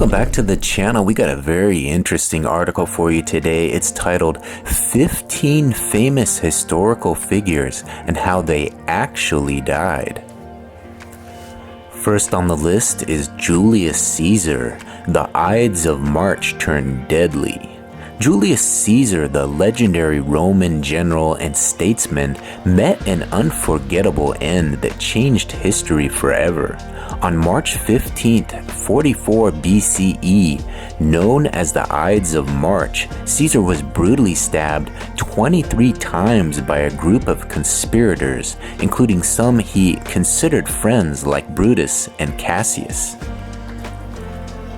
Welcome back to the channel. We got a very interesting article for you today. It's titled 15 Famous Historical Figures and How They Actually Died. First on the list is Julius Caesar. The Ides of March turned deadly. Julius Caesar, the legendary Roman general and statesman, met an unforgettable end that changed history forever. On March 15th, 44 BCE, known as the Ides of March, Caesar was brutally stabbed 23 times by a group of conspirators, including some he considered friends like Brutus and Cassius.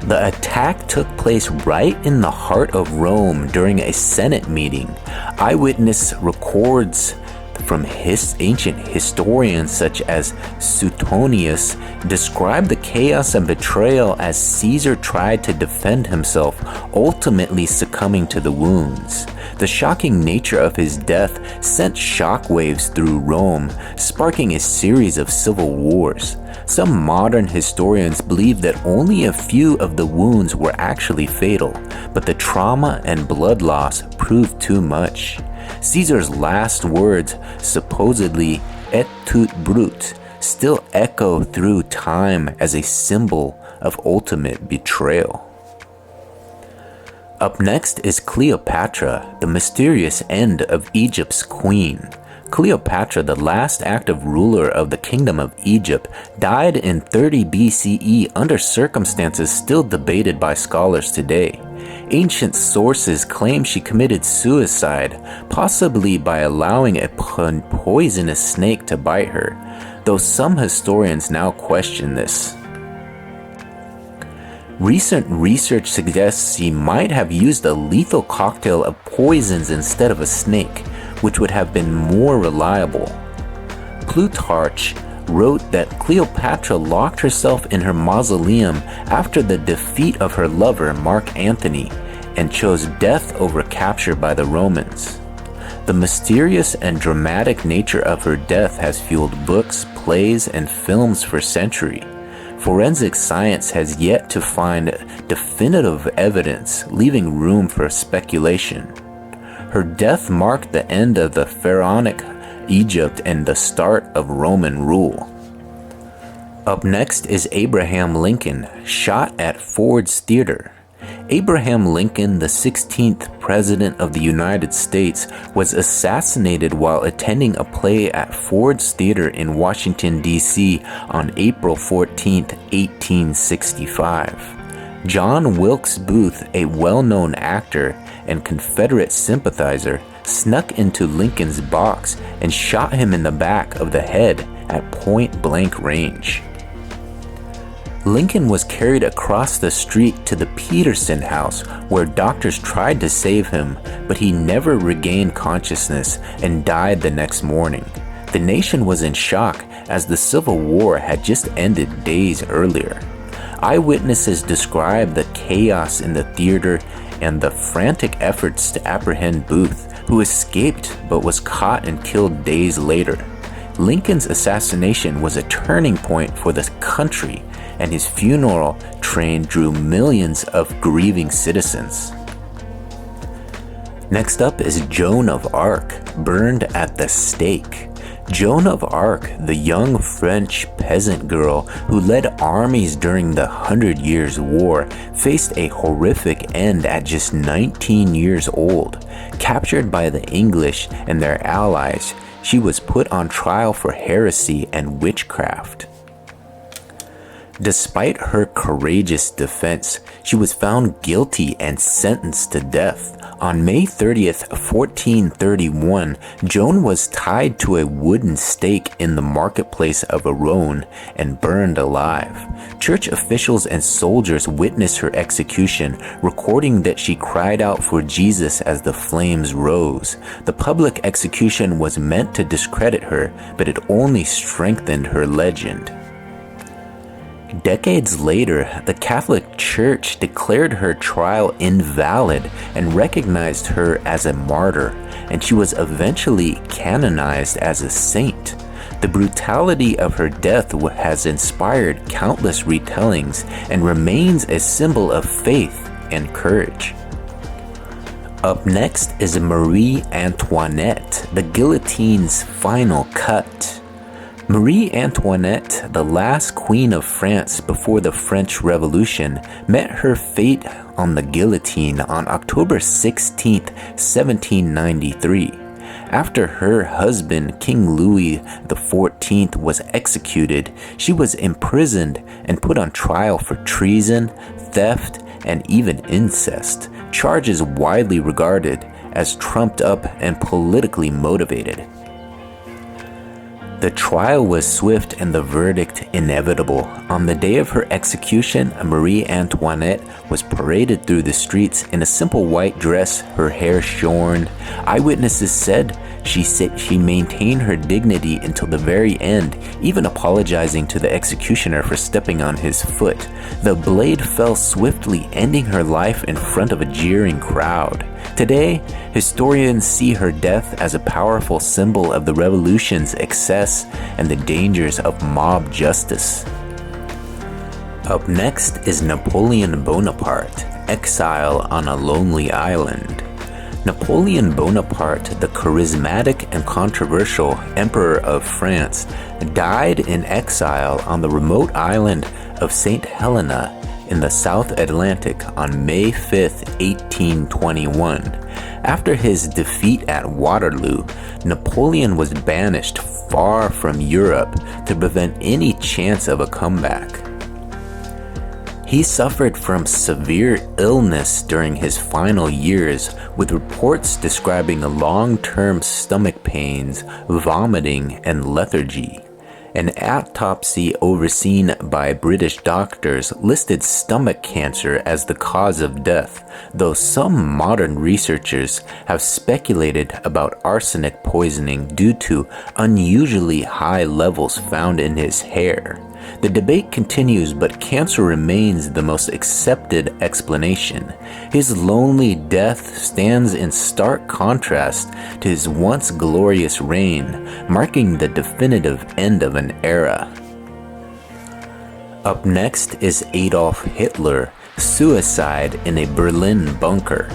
The attack took place right in the heart of Rome during a Senate meeting. Eyewitness records from ancient historians such as Suetonius describe the chaos and betrayal as Caesar tried to defend himself, ultimately succumbing to the wounds. The shocking nature of his death sent shockwaves through Rome, sparking a series of civil wars. Some modern historians believe that only a few of the wounds were actually fatal, but the trauma and blood loss proved too much. Caesar's last words, supposedly "et tout brute," still echo through time as a symbol of ultimate betrayal. Up next is Cleopatra, the mysterious end of Egypt's queen. Cleopatra, the last active ruler of the Kingdom of Egypt, died in 30 BCE under circumstances still debated by scholars today. Ancient sources claim she committed suicide, possibly by allowing a poisonous snake to bite her, though some historians now question this. Recent research suggests she might have used a lethal cocktail of poisons instead of a snake, which would have been more reliable. Plutarch wrote that Cleopatra locked herself in her mausoleum after the defeat of her lover Mark Antony and chose death over capture by the Romans. The mysterious and dramatic nature of her death has fueled books, plays, and films for centuries. Forensic science has yet to find definitive evidence, leaving room for speculation. Her death marked the end of the pharaonic Egypt and the start of Roman rule. Up next is Abraham Lincoln, shot at Ford's Theater. Abraham Lincoln, the 16th President of the United States, was assassinated while attending a play at Ford's Theater in Washington, D.C. on April 14, 1865. John Wilkes Booth, a well-known actor and Confederate sympathizer, snuck into Lincoln's box and shot him in the back of the head at point-blank range. Lincoln was carried across the street to the Peterson House, where doctors tried to save him, but he never regained consciousness and died the next morning. The nation was in shock as the Civil War had just ended days earlier. Eyewitnesses described the chaos in the theater and the frantic efforts to apprehend Booth, who escaped but was caught and killed days later. Lincoln's assassination was a turning point for the country, and his funeral train drew millions of grieving citizens. Next up is Joan of Arc, burned at the stake. Joan of Arc, the young French peasant girl who led armies during the 100 Years' War, faced a horrific end at just 19 years old. Captured by the English and their allies, she was put on trial for heresy and witchcraft. Despite her courageous defense, she was found guilty and sentenced to death. On May 30th, 1431, Joan was tied to a wooden stake in the marketplace of Aron and burned alive. Church officials and soldiers witnessed her execution, recording that she cried out for Jesus as the flames rose. The public execution was meant to discredit her, but it only strengthened her legend. Decades later, the Catholic Church declared her trial invalid and recognized her as a martyr, and she was eventually canonized as a saint. The brutality of her death has inspired countless retellings and remains a symbol of faith and courage. Up next is Marie Antoinette, the guillotine's final cut. Marie Antoinette, the last queen of France before the French Revolution, met her fate on the guillotine on October 16, 1793. After her husband, King Louis XIV, was executed, she was imprisoned and put on trial for treason, theft, and even incest, charges widely regarded as trumped up and politically motivated. The trial was swift and the verdict inevitable. On the day of her execution, Marie Antoinette was paraded through the streets in a simple white dress, her hair shorn. Eyewitnesses said she maintained her dignity until the very end, even apologizing to the executioner for stepping on his foot. The blade fell swiftly, ending her life in front of a jeering crowd. Today, historians see her death as a powerful symbol of the revolution's excess and the dangers of mob justice. Up next is Napoleon Bonaparte, exile on a lonely island. Napoleon Bonaparte, the charismatic and controversial Emperor of France, died in exile on the remote island of St. Helena in the South Atlantic on May 5, 1821. After his defeat at Waterloo, Napoleon was banished far from Europe to prevent any chance of a comeback. He suffered from severe illness during his final years, with reports describing long-term stomach pains, vomiting, and lethargy. An autopsy overseen by British doctors listed stomach cancer as the cause of death, though some modern researchers have speculated about arsenic poisoning due to unusually high levels found in his hair. The debate continues, but cancer remains the most accepted explanation. His lonely death stands in stark contrast to his once glorious reign, marking the definitive end of an era. Up next is Adolf Hitler, suicide in a Berlin bunker.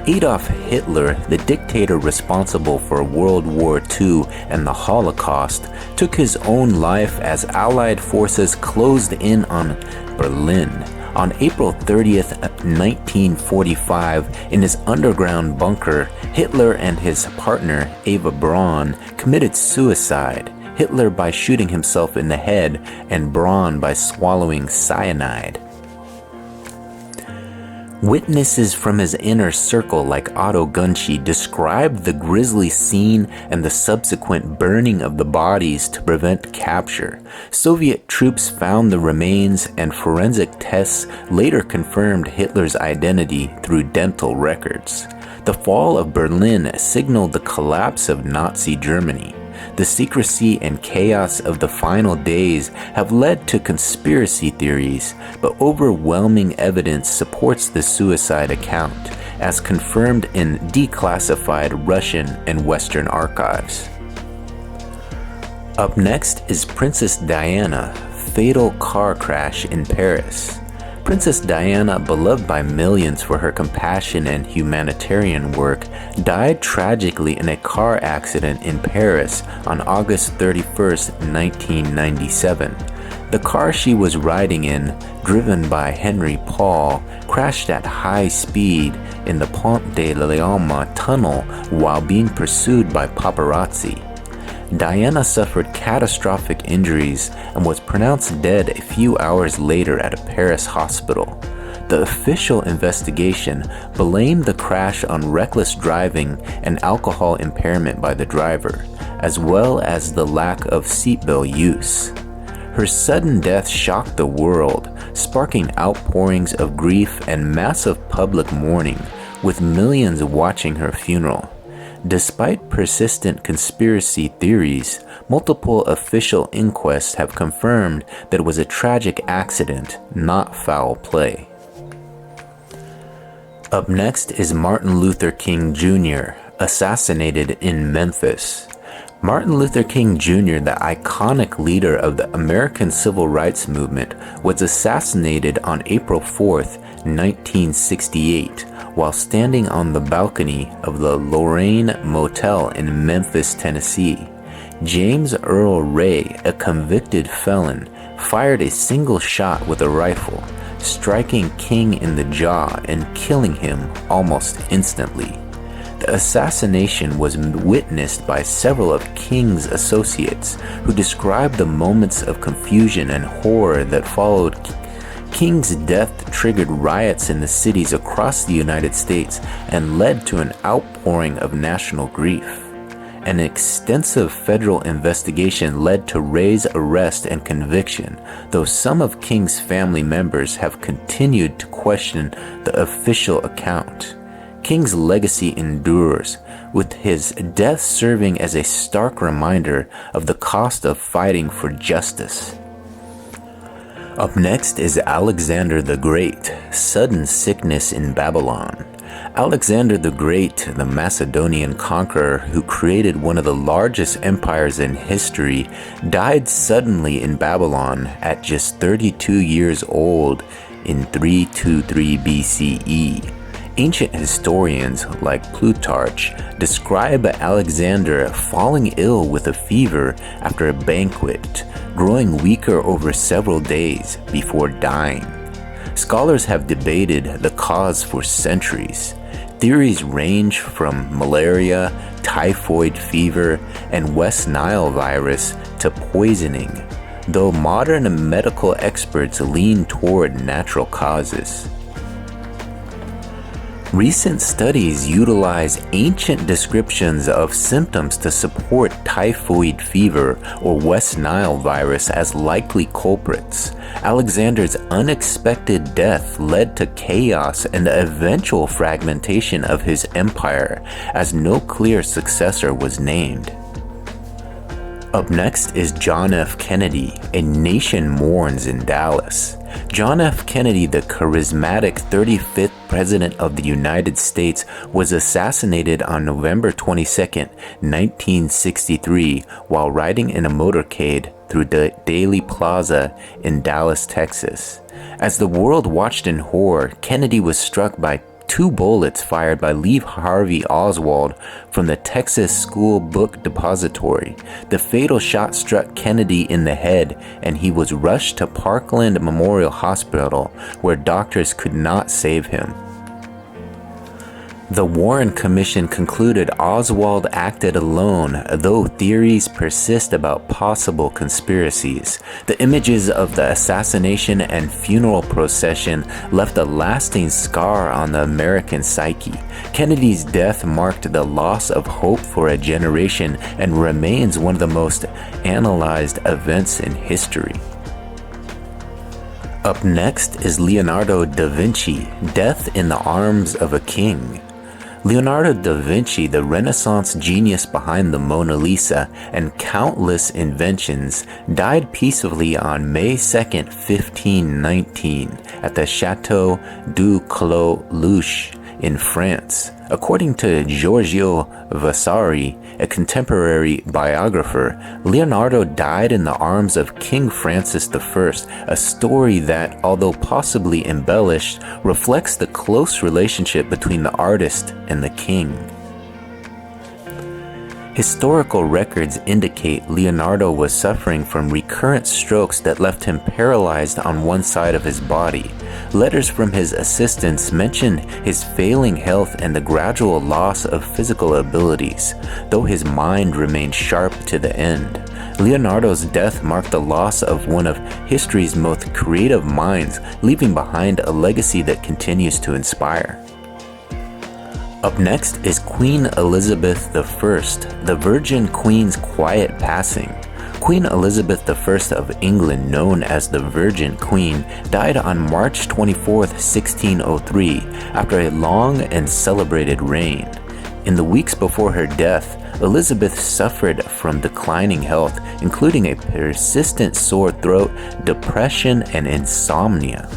Adolf Hitler, the dictator responsible for World War II and the Holocaust, took his own life as Allied forces closed in on Berlin. On April 30th, 1945, in his underground bunker, Hitler and his partner, Eva Braun, committed suicide. Hitler by shooting himself in the head and Braun by swallowing cyanide. Witnesses from his inner circle like Otto Gunschy described the grisly scene and the subsequent burning of the bodies to prevent capture. Soviet troops found the remains, and forensic tests later confirmed Hitler's identity through dental records. The fall of Berlin signaled the collapse of Nazi Germany. The secrecy and chaos of the final days have led to conspiracy theories, but overwhelming evidence supports the suicide account, as confirmed in declassified Russian and Western archives. Up next is Princess Diana, fatal car crash in Paris. Princess Diana, beloved by millions for her compassion and humanitarian work, died tragically in a car accident in Paris on August 31st, 1997. The car she was riding in, driven by Henry Paul, crashed at high speed in the Pont de Leon tunnel while being pursued by paparazzi. Diana suffered catastrophic injuries and was pronounced dead a few hours later at a Paris hospital. The official investigation blamed the crash on reckless driving and alcohol impairment by the driver, as well as the lack of seatbelt use. Her sudden death shocked the world, sparking outpourings of grief and massive public mourning, with millions watching her funeral. Despite persistent conspiracy theories, multiple official inquests have confirmed that it was a tragic accident, not foul play. Up next is Martin Luther King Jr., assassinated in Memphis. Martin Luther King Jr., the iconic leader of the American Civil Rights Movement, was assassinated on April 4th, 1968, while standing on the balcony of the Lorraine Motel in Memphis, Tennessee. James Earl Ray, a convicted felon, fired a single shot with a rifle, striking King in the jaw and killing him almost instantly. The assassination was witnessed by several of King's associates, who described the moments of confusion and horror that followed. King's death triggered riots in the cities across the United States and led to an outpouring of national grief. An extensive federal investigation led to Ray's arrest and conviction, though some of King's family members have continued to question the official account. King's legacy endures, with his death serving as a stark reminder of the cost of fighting for justice. Up next is Alexander the Great, sudden sickness in Babylon. Alexander the Great, the Macedonian conqueror who created one of the largest empires in history, died suddenly in Babylon at just 32 years old in 323 BCE. Ancient historians like Plutarch describe Alexander falling ill with a fever after a banquet, growing weaker over several days before dying. Scholars have debated the cause for centuries. Theories range from malaria, typhoid fever, and West Nile virus to poisoning, though modern medical experts lean toward natural causes. Recent studies utilize ancient descriptions of symptoms to support typhoid fever or West Nile virus as likely culprits. Alexander's unexpected death led to chaos and the eventual fragmentation of his empire, as no clear successor was named. Up next is John F. Kennedy, A Nation Mourns in Dallas. John F. Kennedy, the charismatic 35th President of the United States, was assassinated on November 22, 1963, while riding in a motorcade through the Daley Plaza in Dallas, Texas. As the world watched in horror, Kennedy was struck by 2 bullets fired by Lee Harvey Oswald from the Texas School Book Depository. The fatal shot struck Kennedy in the head, and he was rushed to Parkland Memorial Hospital, where doctors could not save him. The Warren Commission concluded Oswald acted alone, though theories persist about possible conspiracies. The images of the assassination and funeral procession left a lasting scar on the American psyche. Kennedy's death marked the loss of hope for a generation and remains one of the most analyzed events in history. Up next is Leonardo da Vinci, Death in the Arms of a King. Leonardo da Vinci, the Renaissance genius behind the Mona Lisa and countless inventions, died peacefully on May 2, 1519, at the Chateau du Clos Louche in France. According to Giorgio Vasari, a contemporary biographer, Leonardo died in the arms of King Francis I, a story that, although possibly embellished, reflects the close relationship between the artist and the king. Historical records indicate Leonardo was suffering from recurrent strokes that left him paralyzed on one side of his body. Letters from his assistants mention his failing health and the gradual loss of physical abilities, though his mind remained sharp to the end. Leonardo's death marked the loss of one of history's most creative minds, leaving behind a legacy that continues to inspire. Up next is Queen Elizabeth I, the Virgin Queen's quiet passing. Queen Elizabeth I of England, known as the Virgin Queen, died on March 24, 1603, after a long and celebrated reign. In the weeks before her death, Elizabeth suffered from declining health, including a persistent sore throat, depression, and insomnia.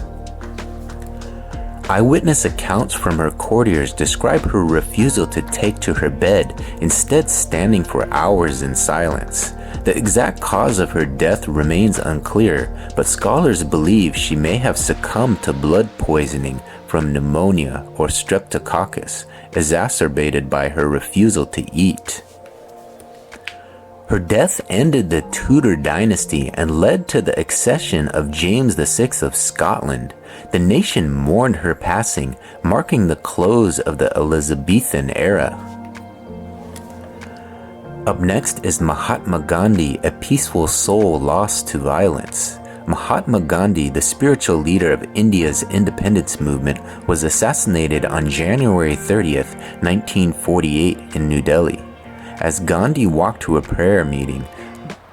Eyewitness accounts from her courtiers describe her refusal to take to her bed, instead standing for hours in silence. The exact cause of her death remains unclear, but scholars believe she may have succumbed to blood poisoning from pneumonia or streptococcus, exacerbated by her refusal to eat. Her death ended the Tudor dynasty and led to the accession of James VI of Scotland. The nation mourned her passing, marking the close of the Elizabethan era. Up next is Mahatma Gandhi, a peaceful soul lost to violence. Mahatma Gandhi, the spiritual leader of India's independence movement, was assassinated on January 30th, 1948 in New Delhi. As Gandhi walked to a prayer meeting,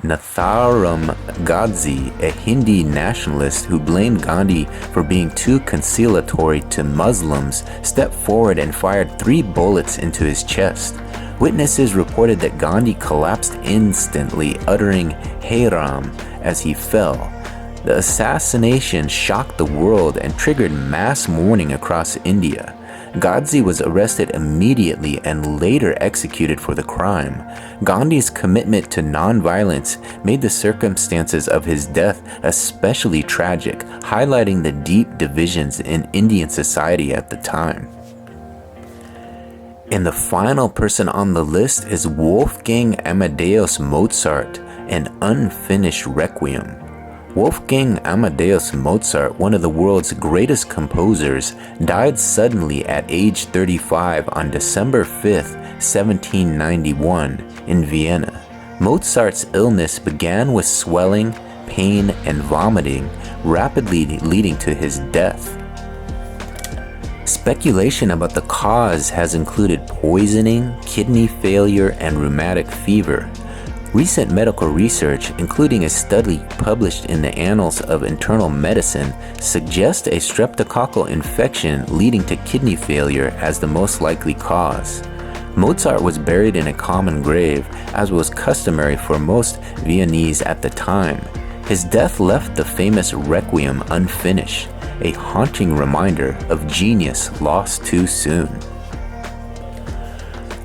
Natharam Godse, a Hindi nationalist who blamed Gandhi for being too conciliatory to Muslims, stepped forward and fired 3 bullets into his chest. Witnesses reported that Gandhi collapsed instantly, uttering "Hey Ram" as he fell. The assassination shocked the world and triggered mass mourning across India. Godse was arrested immediately and later executed for the crime. Gandhi's commitment to non-violence made the circumstances of his death especially tragic, highlighting the deep divisions in Indian society at the time. And the final person on the list is Wolfgang Amadeus Mozart, an unfinished requiem. Wolfgang Amadeus Mozart, one of the world's greatest composers, died suddenly at age 35 on December 5, 1791, in Vienna. Mozart's illness began with swelling, pain, and vomiting, rapidly leading to his death. Speculation about the cause has included poisoning, kidney failure, and rheumatic fever. Recent medical research, including a study published in the Annals of Internal Medicine, suggests a streptococcal infection leading to kidney failure as the most likely cause. Mozart was buried in a common grave, as was customary for most Viennese at the time. His death left the famous Requiem unfinished, a haunting reminder of genius lost too soon.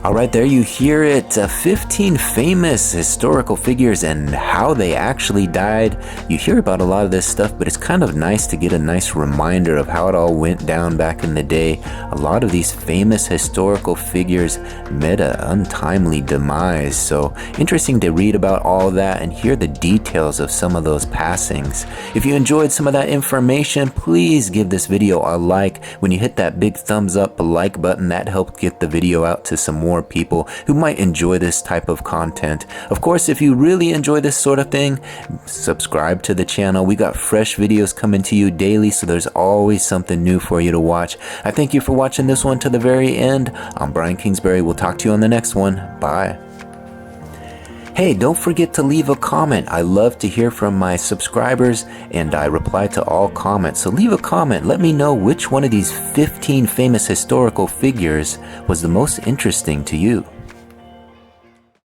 Alright, there you hear it, 15 famous historical figures and how they actually died. You hear about a lot of this stuff, but it's kind of nice to get a nice reminder of how it all went down back in the day. A lot of these famous historical figures met an untimely demise, so interesting to read about all that and hear the details of some of those passings. If you enjoyed some of that information, please give this video a like. When you hit that big thumbs up like button, that helps get the video out to some more people who might enjoy this type of content. Of course, if you really enjoy this sort of thing, subscribe to the channel. We got fresh videos coming to you daily, so there's always something new for you to watch. I thank you for watching this one to the very end. I'm Brian Kingsbury. We'll talk to you on the next one. Bye. Hey, don't forget to leave a comment. I love to hear from my subscribers and I reply to all comments. So leave a comment. Let me know which one of these 15 famous historical figures was the most interesting to you.